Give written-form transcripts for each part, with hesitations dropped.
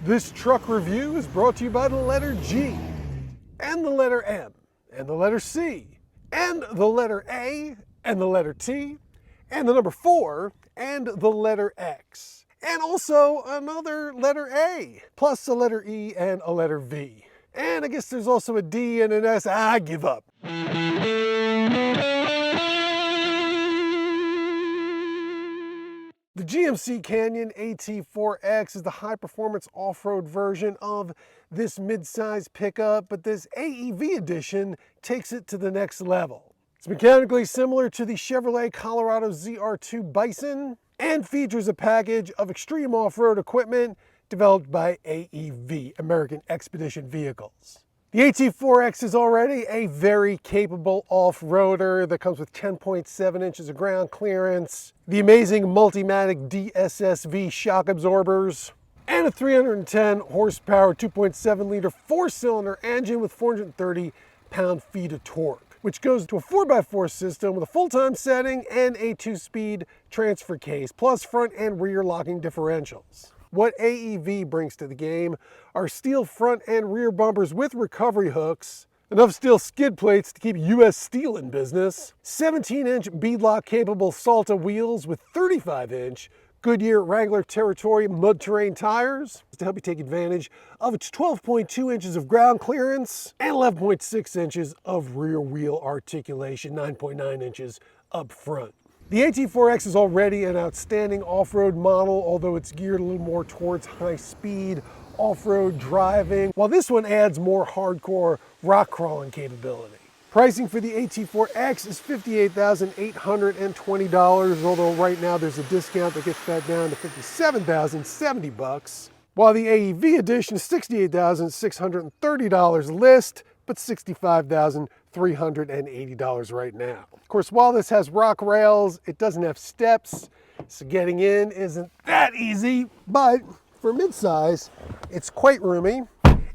This truck review is brought to you by the letter G, and the letter M, and the letter C, and the letter A, and the letter T, and the number 4, and the letter X, and also another letter A, plus a letter E and a letter V. And I guess there's also a D and an S. I give up. The GMC Canyon AT4X is the high-performance off-road version of this midsize pickup, but this AEV edition takes it to the next level. It's mechanically similar to the Chevrolet Colorado ZR2 Bison and features a package of extreme off-road equipment developed by AEV, American Expedition Vehicles. The AT4X is already a very capable off-roader that comes with 10.7 inches of ground clearance, the amazing Multimatic DSSV shock absorbers, and a 310 horsepower 2.7 liter 4-cylinder engine with 430 pound-feet of torque, which goes to a 4x4 system with a full-time setting and a 2-speed transfer case, plus front and rear locking differentials. What AEV brings to the game are steel front and rear bumpers with recovery hooks, enough steel skid plates to keep US Steel in business, 17-inch beadlock-capable Salta wheels with 35-inch Goodyear Wrangler Territory mud-terrain tires to help you take advantage of its 12.2 inches of ground clearance and 11.6 inches of rear wheel articulation, 9.9 inches up front. The AT4X is already an outstanding off-road model, although it's geared a little more towards high-speed off-road driving, while this one adds more hardcore rock crawling capability. Pricing for the AT4X is $58,820, although right now there's a discount that gets that down to $57,070, while the AEV Edition is $68,630 list, but $65,380 right now. Of course, while this has rock rails, it doesn't have steps, so getting in isn't that easy, but for midsize, it's quite roomy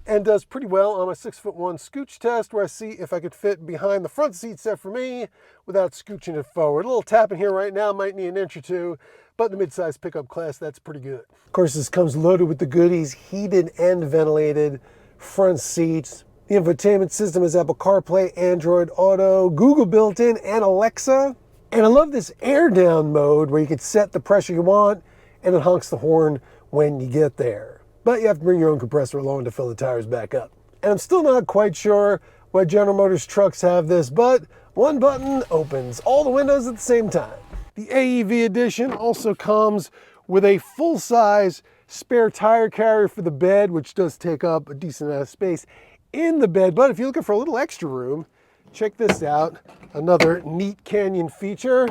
and does pretty well on my 6'1" scooch test, where I see if I could fit behind the front seat set for me without scooching it forward. A little tapping here right now, might need an inch or two, but in the midsize pickup class, that's pretty good. Of course, this comes loaded with the goodies, heated and ventilated front seats. The infotainment system is Apple CarPlay, Android Auto, Google built-in, and Alexa. And I love this air down mode where you can set the pressure you want and it honks the horn when you get there. But you have to bring your own compressor along to fill the tires back up. And I'm still not quite sure why General Motors trucks have this, but one button opens all the windows at the same time. The AEV Edition also comes with a full-size spare tire carrier for the bed, which does take up a decent amount of space in the bed. But if you're looking for a little extra room, check this out. Another neat Canyon feature,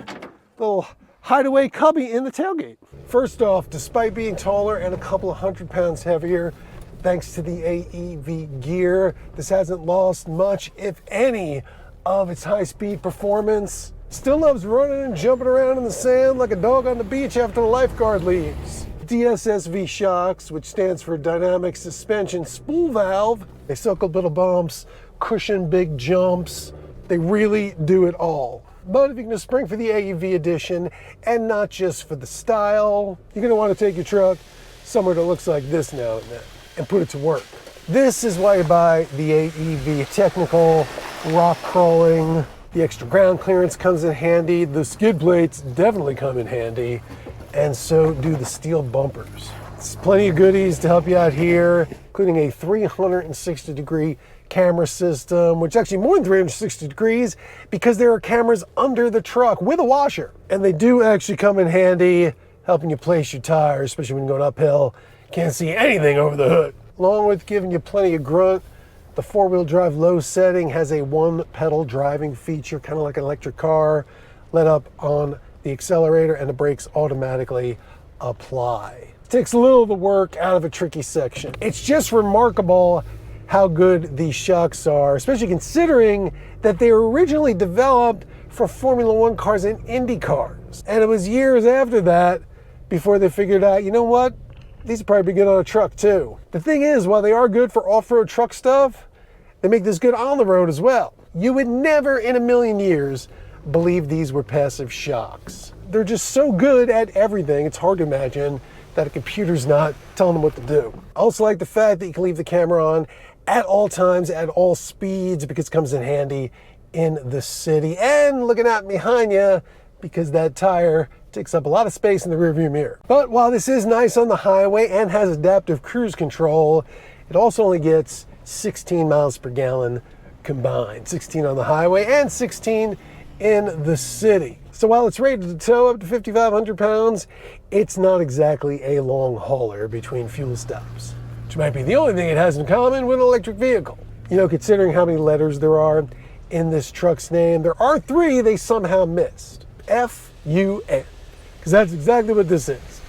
little hideaway cubby in the tailgate. First off, despite being taller and a couple of 100 pounds heavier, thanks to the AEV gear, this hasn't lost much, if any, of its high-speed performance. Still loves running and jumping around in the sand like a dog on the beach after the lifeguard leaves. DSSV shocks, which stands for Dynamic Suspension Spool Valve. They soak up little bumps, cushion big jumps. They really do it all. But if you can just spring for the AEV Edition and not just for the style, you're gonna want to take your truck somewhere that looks like this now and then and put it to work. This is why you buy the AEV. Technical, rock crawling, the extra ground clearance comes in handy. The skid plates definitely come in handy, and so do the steel bumpers. There's plenty of goodies to help you out here, including a 360-degree camera system, which actually more than 360 degrees because there are cameras under the truck with a washer. And they do actually come in handy, helping you place your tires, especially when you're going uphill. Can't see anything over the hood. Along with giving you plenty of grunt, the 4-wheel drive low setting has a 1-pedal driving feature, kind of like an electric car. Let up on the accelerator and the brakes automatically apply. It takes a little of the work out of a tricky section. It's just remarkable how good these shocks are, especially considering that they were originally developed for Formula One cars and Indy cars. And it was years after that before they figured out, you know what? These would probably be good on a truck too. The thing is, while they are good for off-road truck stuff, they make this good on the road as well. You would never in a million years believe these were passive shocks. They're just so good at everything, it's hard to imagine that a computer's not telling them what to do. I also like the fact that you can leave the camera on at all times, at all speeds, because it comes in handy in the city. And looking out behind you, because that tire takes up a lot of space in the rearview mirror. But while this is nice on the highway and has adaptive cruise control, it also only gets 16 miles per gallon combined. 16 on the highway and 16 in the city. So while it's rated to tow up to 5,500 pounds, it's not exactly a long hauler between fuel stops, which might be the only thing it has in common with an electric vehicle. You know, considering how many letters there are in this truck's name, there are 3 they somehow missed. F-U-N, because that's exactly what this is.